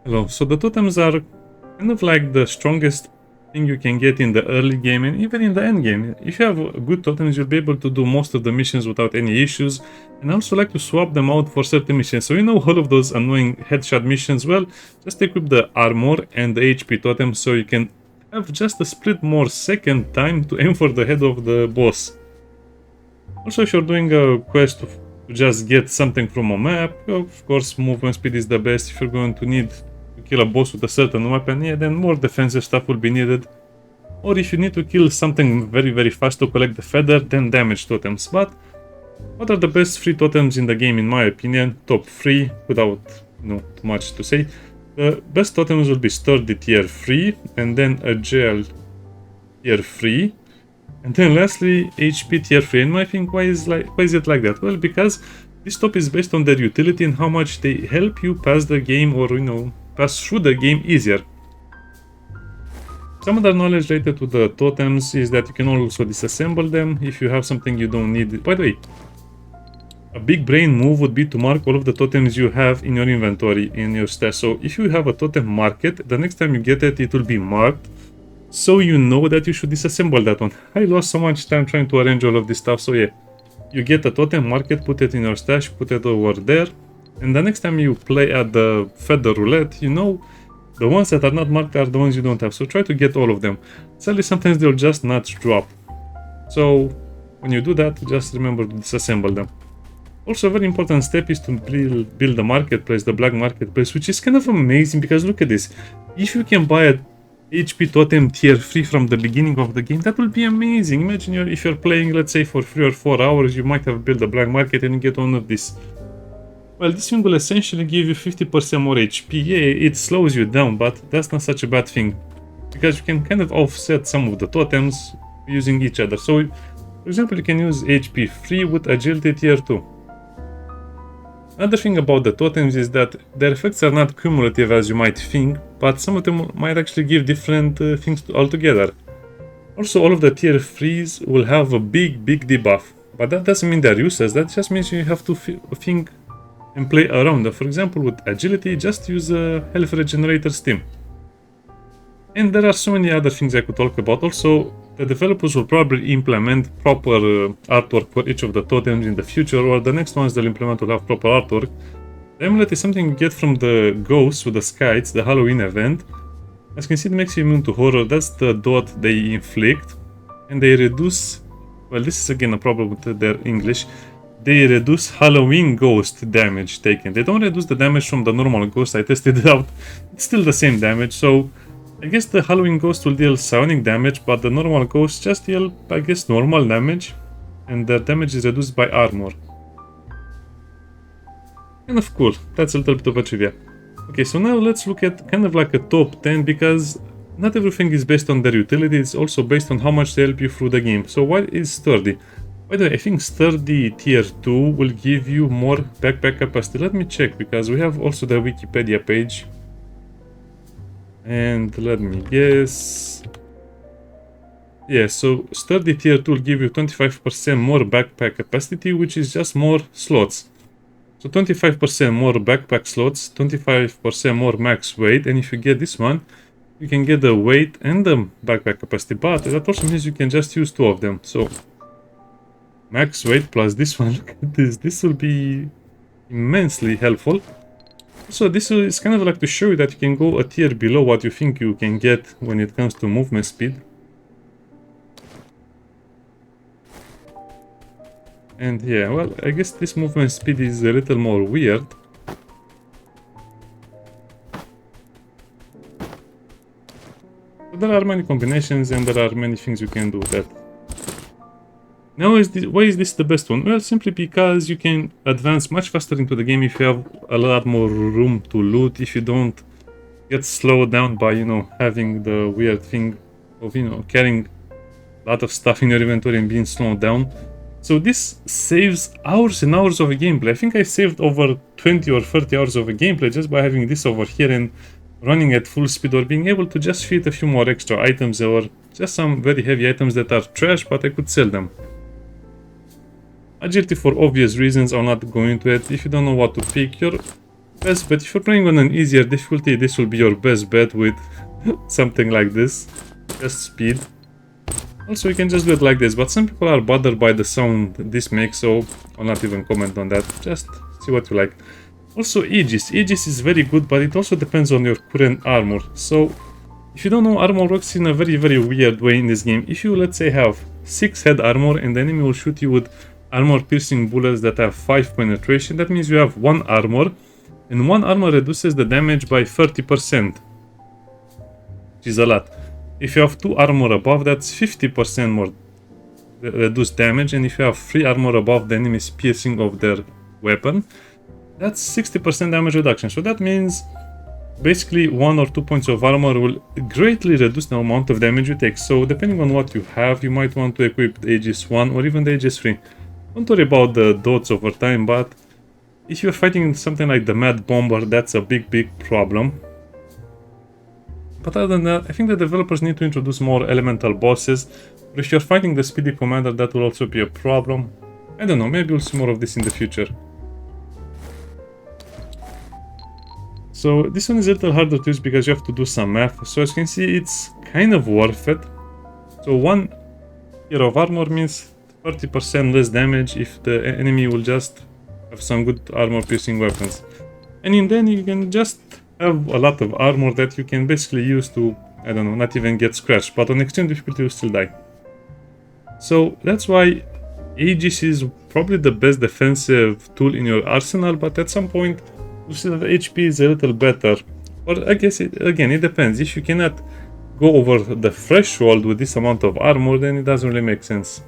Hello. So the totems are kind of like the strongest thing you can get in the early game and even in the end game. If you have good totems, you'll be able to do most of the missions without any issues. And I also like to swap them out for certain missions. So you know all of those annoying headshot missions, well, just equip the armor and the HP totem so you can have just a split more second time to aim for the head of the boss. Also, if you're doing a quest to just get something from a map, of course movement speed is the best. If you're going to need to kill a boss with a certain weapon, yeah, then more defensive stuff will be needed. Or if you need to kill something very fast to collect the feather, then damage totems. But what are the best free totems in the game in my opinion? Top 3, without too much to say. The best totems will be sturdy tier 3, and then agile tier 3. And then lastly, HP tier 3. And I think why is it like that? Well, because this top is based on their utility and how much they help you pass the game, or pass through the game easier. Some other knowledge related to the totems is that you can also disassemble them if you have something you don't need. By the way, a big brain move would be to mark all of the totems you have in your inventory, in your stash. So if you have a totem market, the next time you get it, it will be marked, so you know that you should disassemble that one. I lost so much time trying to arrange all of this stuff, so yeah. You get a totem market, put it in your stash, put it over there, and the next time you play at the feather roulette, you know the ones that are not marked are the ones you don't have, so try to get all of them. Sadly, sometimes they'll just not drop. So when you do that, just remember to disassemble them. Also, a very important step is to build the marketplace, the black marketplace, which is kind of amazing because look at this. If you can buy a HP totem tier 3 from the beginning of the game, that will be amazing. Imagine if you're playing, let's say, for 3 or 4 hours, you might have built a black market and you get one of these. Well, this thing will essentially give you 50% more HP. Yeah, it slows you down, but that's not such a bad thing, because you can kind of offset some of the totems using each other. So, for example, you can use HP 3 with agility tier 2. Another thing about the totems is that their effects are not cumulative as you might think, but some of them might actually give different things altogether. Also, all of the tier 3s will have a big debuff, but that doesn't mean they're useless. That just means you have to think and play around them. For example, with agility, just use a health regenerator stim. And there are so many other things I could talk about. Also, the developers will probably implement proper artwork for each of the totems in the future, or the next ones they'll implement will have proper artwork. The amulet is something you get from the ghosts with the sky. It's the Halloween event. As you can see, it makes you immune to horror. That's the dot they inflict. And they reduce... Well, this is again a problem with their English. They reduce Halloween ghost damage taken. They don't reduce the damage from the normal ghost. I tested it out. It's still the same damage, so... I guess the Halloween ghost will deal sonic damage, but the normal ghosts just deal, I guess, normal damage. And their damage is reduced by armor. Kind of cool. That's a little bit of a trivia. Okay, so now let's look at kind of like a top 10, because not everything is based on their utility, it's also based on how much they help you through the game. So what is sturdy? By the way, I think sturdy tier 2 will give you more backpack capacity. Let me check, because we have also the Wikipedia page. And let me guess. Yeah, so sturdy tier 2 will give you 25% more backpack capacity, which is just more slots. So 25% more backpack slots, 25% more max weight, and if you get this one, you can get the weight and the backpack capacity, but that also means you can just use 2 of them. So max weight plus this one, look at this, this will be immensely helpful. So this is kind of like to show you that you can go a tier below what you think you can get when it comes to movement speed. And yeah, well, I guess this movement speed is a little more weird. But there are many combinations and there are many things you can do with that. Now, why is this the best one? Well, simply because you can advance much faster into the game if you have a lot more room to loot, if you don't get slowed down by, having the weird thing of, carrying a lot of stuff in your inventory and being slowed down. So this saves hours and hours of gameplay. I think I saved over 20 or 30 hours of gameplay just by having this over here and running at full speed, or being able to just fit a few more extra items, or just some very heavy items that are trash, but I could sell them. Agility, for obvious reasons, I'll not go into it. If you don't know what to pick, your best bet. If you're playing on an easier difficulty, this will be your best bet with something like this. Just speed. Also, you can just do it like this, but some people are bothered by the sound this makes, so I'll not even comment on that. Just see what you like. Also, Aegis. Aegis is very good, but it also depends on your current armor. So, if you don't know, armor works in a very, very weird way in this game. If you, let's say, have 6 head armor and the enemy will shoot you with armor-piercing bullets that have 5 penetration, that means you have 1 armor, and 1 armor reduces the damage by 30%, which is a lot. If you have 2 armor above, that's 50% more reduced damage, and if you have 3 armor above the enemy's piercing of their weapon, that's 60% damage reduction. So that means basically 1 or 2 points of armor will greatly reduce the amount of damage you take. So depending on what you have, you might want to equip the Aegis 1 or even the Aegis 3. Don't worry about the dots over time, but if you're fighting something like the Mad Bomber, that's a big problem. But other than that, I think the developers need to introduce more elemental bosses. But if you're fighting the Speedy Commander, that will also be a problem. I don't know, maybe we'll see more of this in the future. So this one is a little harder to use because you have to do some math. So as you can see, it's kind of worth it. So 1 tier of armor means 30% less damage if the enemy will just have some good armor piercing weapons. And in then you can just have a lot of armor that you can basically use to, I don't know, not even get scratched, but on extreme difficulty you still die. So that's why Aegis is probably the best defensive tool in your arsenal, but at some point you see that HP is a little better. Or I guess again it depends. If you cannot go over the threshold with this amount of armor, then it doesn't really make sense.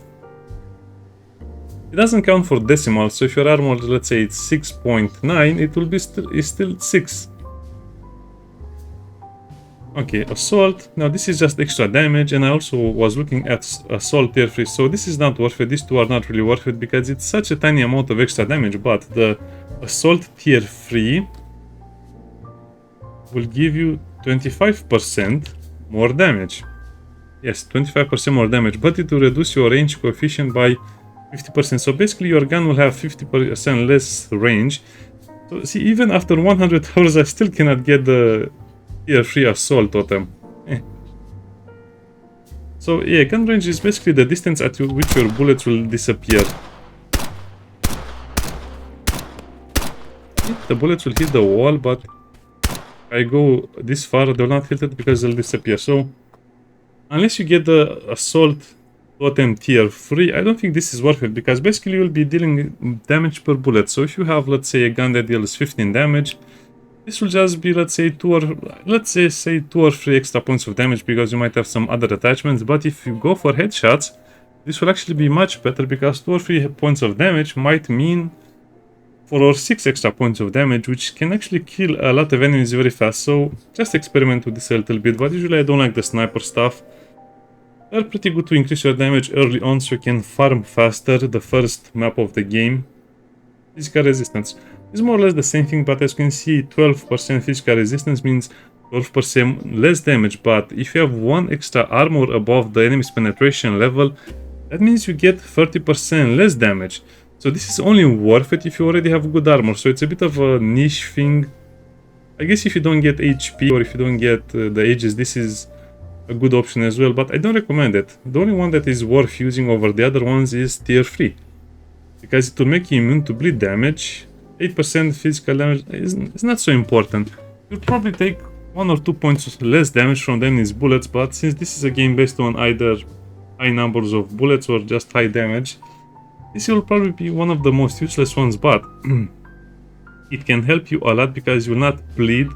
It doesn't count for decimals, so if your armor, let's say it's 6.9, it will be still 6. Okay, Assault. Now this is just extra damage, and I also was looking at Assault tier 3, so this is not worth it. These two are not really worth it because it's such a tiny amount of extra damage, but the Assault tier 3 will give you 25% more damage. Yes, 25% more damage, but it will reduce your range coefficient by 50%. So basically your gun will have 50% less range. So see, even after 100 hours I still cannot get the tier 3 Assault Totem. So yeah, gun range is basically the distance at which your bullets will disappear. The bullets will hit the wall, but if I go this far, they'll not hit it because they'll disappear. So unless you get the Assault Totem tier 3, I don't think this is worth it, because basically you'll be dealing damage per bullet. So if you have, let's say, a gun that deals 15 damage, this will just be, let's say, 2 or 3 extra points of damage because you might have some other attachments. But if you go for headshots, this will actually be much better because 2 or 3 points of damage might mean 4 or 6 extra points of damage, which can actually kill a lot of enemies very fast. So just experiment with this a little bit, but usually I don't like the sniper stuff. They're pretty good to increase your damage early on so you can farm faster the first map of the game. Physical resistance is more or less the same thing, but as you can see, 12% physical resistance means 12% less damage, but if you have 1 extra armor above the enemy's penetration level, that means you get 30% less damage. So this is only worth it if you already have good armor, so it's a bit of a niche thing. I guess if you don't get HP or if you don't get the Aegis, this is a good option as well, but I don't recommend it. The only one that is worth using over the other ones is tier 3, because it will make you immune to bleed damage. 8% physical damage is not so important. You'll probably take 1 or 2 points less damage from the enemy's bullets, but since this is a game based on either high numbers of bullets or just high damage, this will probably be one of the most useless ones, but it can help you a lot because you will not bleed,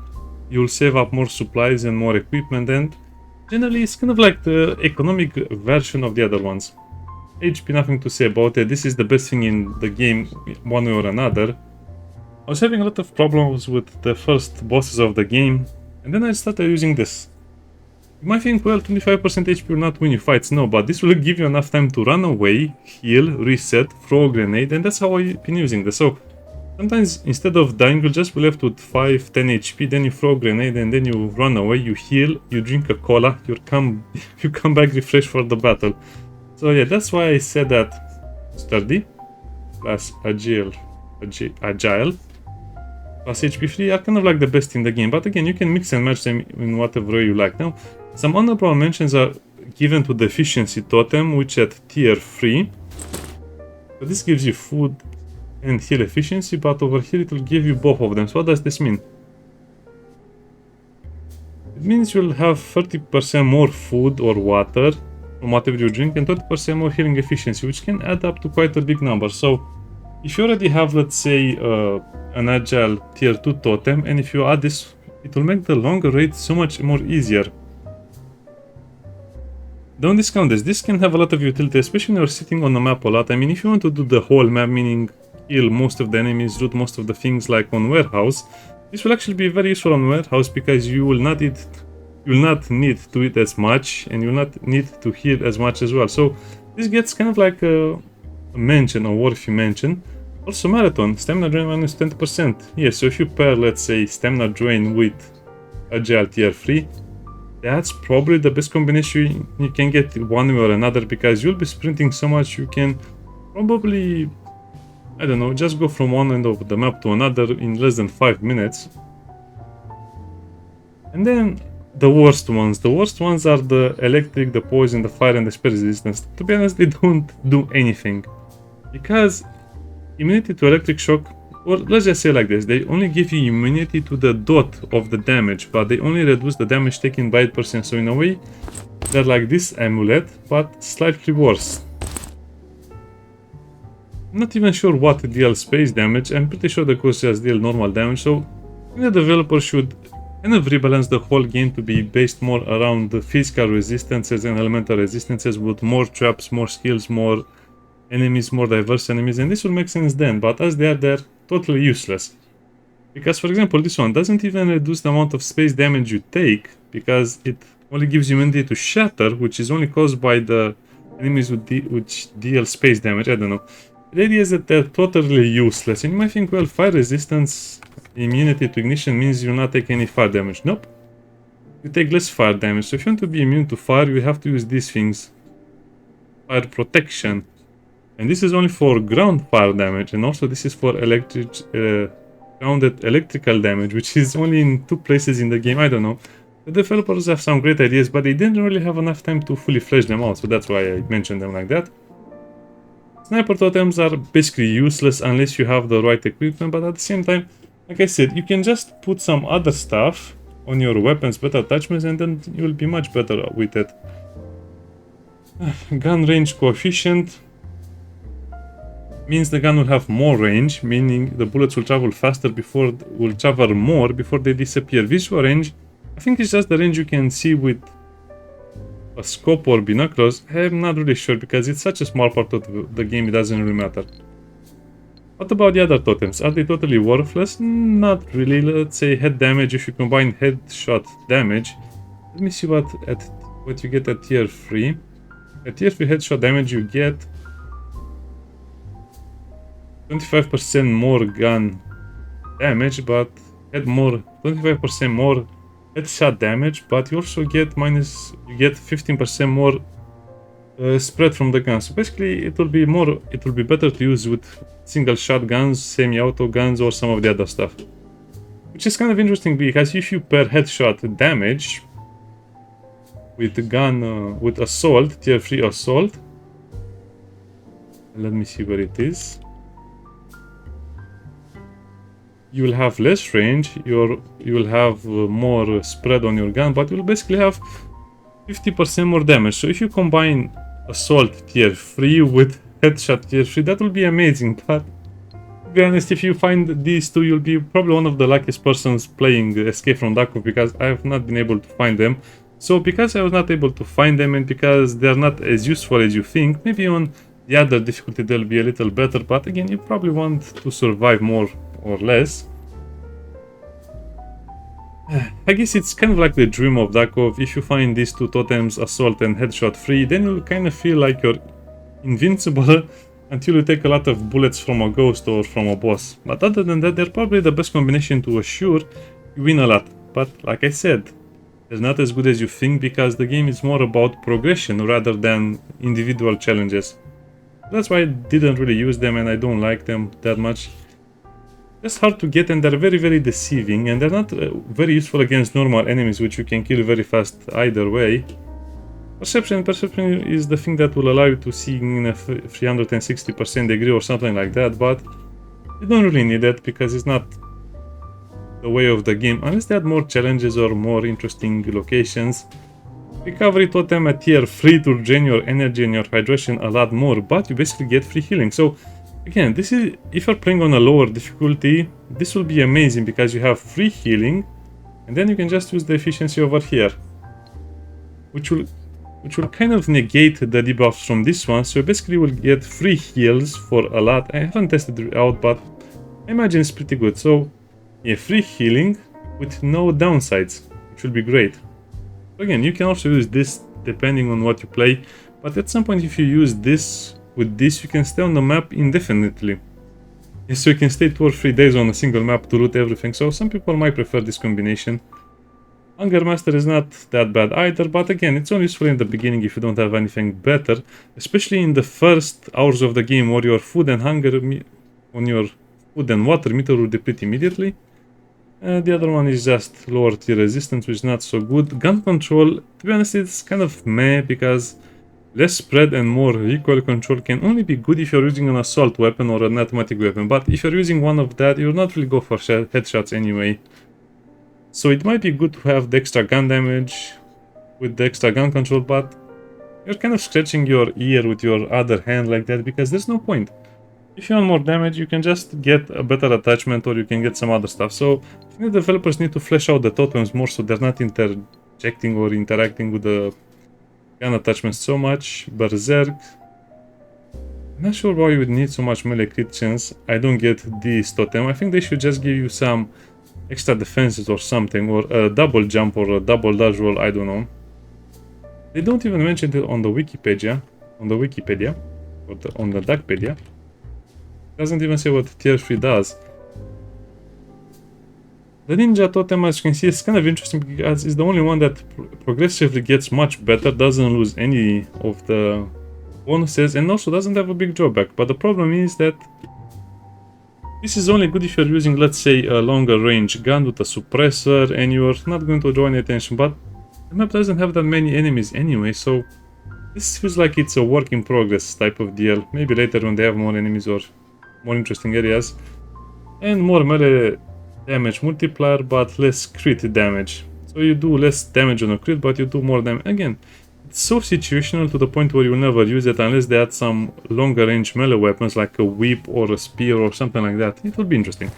you will save up more supplies and more equipment, and generally it's kind of like the economic version of the other ones. HP, nothing to say about it. This is the best thing in the game one way or another. I was having a lot of problems with the first bosses of the game, and then I started using this. You might think, well, 25% HP will not win you fights. No, but this will give you enough time to run away, heal, reset, throw a grenade, and that's how I've been using this. So sometimes instead of dying, you'll just be left with 5, 10 HP, then you throw a grenade, and then you run away, you heal, you drink a cola, you come back refreshed for the battle. So yeah, that's why I said that sturdy plus agile plus HP free are kind of like the best in the game, but again, you can mix and match them in whatever way you like. Now, some honorable mentions are given to the efficiency totem, which at tier 3. So this gives you food and heal efficiency, but over here it will give you both of them. So what does this mean? It means you'll have 30% more food or water from whatever you drink and 30% more healing efficiency, which can add up to quite a big number. So if you already have, let's say, an agile tier 2 totem, and if you add this, it will make the longer raid so much more easier. Don't discount this. This can have a lot of utility, especially when you're sitting on the map a lot. I mean, if you want to do the whole map, meaning kill most of the enemies, loot most of the things like on warehouse, this will actually be very useful on warehouse because you will not need to eat as much, and you will not need to heal as much as well. So this gets kind of like a mention, a worthy mention. Also marathon, stamina drain minus 20%. Yes, so if you pair, let's say, stamina drain with agile tier 3, that's probably the best combination you can get one way or another, because you'll be sprinting so much you can probably, I don't know, just go from one end of the map to another in less than 5 minutes. And then the worst ones. The worst ones are the electric, the poison, the fire, and the spell resistance. To be honest, they don't do anything, because immunity to electric shock, or let's just say like this, they only give you immunity to the dot of the damage, but they only reduce the damage taken by 8%. So in a way, they're like this amulet, but slightly worse. I'm not even sure what deal space damage. I'm pretty sure the ghosts just deal normal damage. So the developer should kind of rebalance the whole game to be based more around the physical resistances and elemental resistances, with more traps, more skills, more enemies, more diverse enemies, and this will make sense then. But as they're totally useless, because for example this one doesn't even reduce the amount of space damage you take, because it only gives you immunity to shatter, which is only caused by the enemies which deal space damage. I don't know. The idea is that they're totally useless, and you might think, well, fire resistance, immunity to ignition means you not take any fire damage. Nope, you take less fire damage. So if you want to be immune to fire, you have to use these things: fire protection. And this is only for ground fire damage, and also this is for grounded electrical damage, which is only in 2 places in the game. I don't know. The developers have some great ideas, but they didn't really have enough time to fully flesh them out, so that's why I mentioned them like that. Sniper totems are basically useless unless you have the right equipment, but at the same time, like I said, you can just put some other stuff on your weapons, better attachments, and then you'll be much better with it. Gun range coefficient means the gun will have more range, meaning the bullets will travel more before they disappear. Visual range, I think it's just the range you can see with a scope or binoculars. I'm not really sure, because it's such a small part of the game, it doesn't really matter. What about the other totems? Are they totally worthless? Not really. Let's say head damage, if you combine headshot damage. Let me see what you get at tier 3. At tier 3 headshot damage you get 25% more gun damage, but 25% more headshot damage, but you also get 15% more spread from the gun. So basically it will be better to use with single shot guns, semi-auto guns, or some of the other stuff. Which is kind of interesting, because if you pair headshot damage with the gun, with assault, tier 3 assault, let me see where it is. You will have less range, you will have more spread on your gun, but you will basically have 50% more damage. So if you combine assault tier 3 with headshot tier 3, that will be amazing. But to be honest, if you find these two, you'll be probably one of the luckiest persons playing Escape from Duckov, because I have not been able to find them. So because I was not able to find them, and because they're not as useful as you think, maybe on the other difficulty they'll be a little better, but again, you probably want to survive more or less. I guess it's kind of like the dream of Duckov. If you find these two totems, assault and headshot free, then you'll kind of feel like you're invincible until you take a lot of bullets from a ghost or from a boss. But other than that, they're probably the best combination to assure you win a lot. But like I said, they're not as good as you think, because the game is more about progression rather than individual challenges. That's why I didn't really use them, and I don't like them that much. just hard to get, and they're very, very deceiving, and they're not very useful against normal enemies, which you can kill very fast either way. Perception is the thing that will allow you to see in a 360% degree or something like that, but you don't really need it because it's not the way of the game, unless they add more challenges or more interesting locations. Recovery Totem at tier 3 to regen your energy and your hydration a lot more, but you basically get free healing. So again, this is, if you're playing on a lower difficulty, this will be amazing because you have free healing, and then you can just use the efficiency over here, which will kind of negate the debuffs from this one. So basically you will get free heals for a lot. I haven't tested it out, but I imagine it's pretty good. So yeah, free healing with no downsides, which will be great. Again, you can also use this depending on what you play, but at some point if you use this with this, you can stay on the map indefinitely. So you can stay 2 or 3 days on a single map to loot everything, so some people might prefer this combination. Hunger Master is not that bad either, but again, it's only useful in the beginning if you don't have anything better, especially in the first hours of the game where your food and water meter will deplete immediately. The other one is just lower tier resistance, which is not so good. Gun control, to be honest, it's kind of meh, because less spread and more recoil control can only be good if you're using an assault weapon or an automatic weapon, but if you're using one of that, you'll not really go for headshots anyway. So it might be good to have the extra gun damage with the extra gun control, but you're kind of scratching your ear with your other hand like that, because there's no point. If you want more damage, you can just get a better attachment, or you can get some other stuff. So I think the developers need to flesh out the totems more so they're not interjecting or interacting with the gun attachments so much. Berserk. I'm not sure why you would need so much melee crit chance. I don't get this totem. I think they should just give you some extra defenses or something, or a double jump or a double dodge roll, I don't know. They don't even mention it on the Wikipedia, or on the Duckpedia. Doesn't even say what tier 3 does. The Ninja Totem, as you can see, is kind of interesting because it's the only one that progressively gets much better, doesn't lose any of the bonuses, and also doesn't have a big drawback. But the problem is that this is only good if you're using, let's say, a longer range gun with a suppressor and you're not going to draw any attention, but the map doesn't have that many enemies anyway, so this feels like it's a work in progress type of deal. Maybe later when they have more enemies or more interesting areas. And more melee damage multiplier, but less crit damage. So you do less damage on a crit, but you do more damage. Again, it's so situational to the point where you'll never use it unless they add some longer range melee weapons like a whip or a spear or something like that. It will be interesting.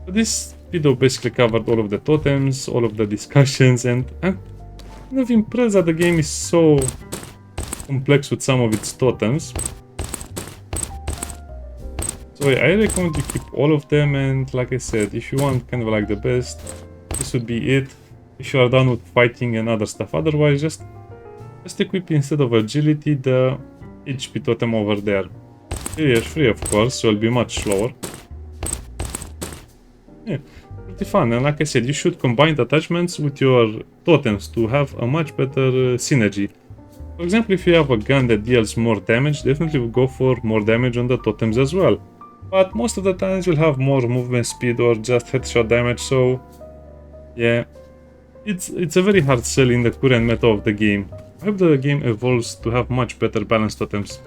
So this video basically covered all of the totems, all of the discussions, and I'm kind of impressed that the game is so complex with some of its totems. So I recommend you keep all of them, and like I said, if you want kind of like the best, this would be it. If you are done with fighting and other stuff, otherwise just equip instead of agility the HP totem over there. Tier 3 of course, so it'll be much slower. Yeah, pretty fun, and like I said, you should combine the attachments with your totems to have a much better synergy. For example, if you have a gun that deals more damage, definitely go for more damage on the totems as well. But most of the times you'll have more movement speed or just headshot damage, so yeah, it's a very hard sell in the current meta of the game. I hope the game evolves to have much better balanced totems.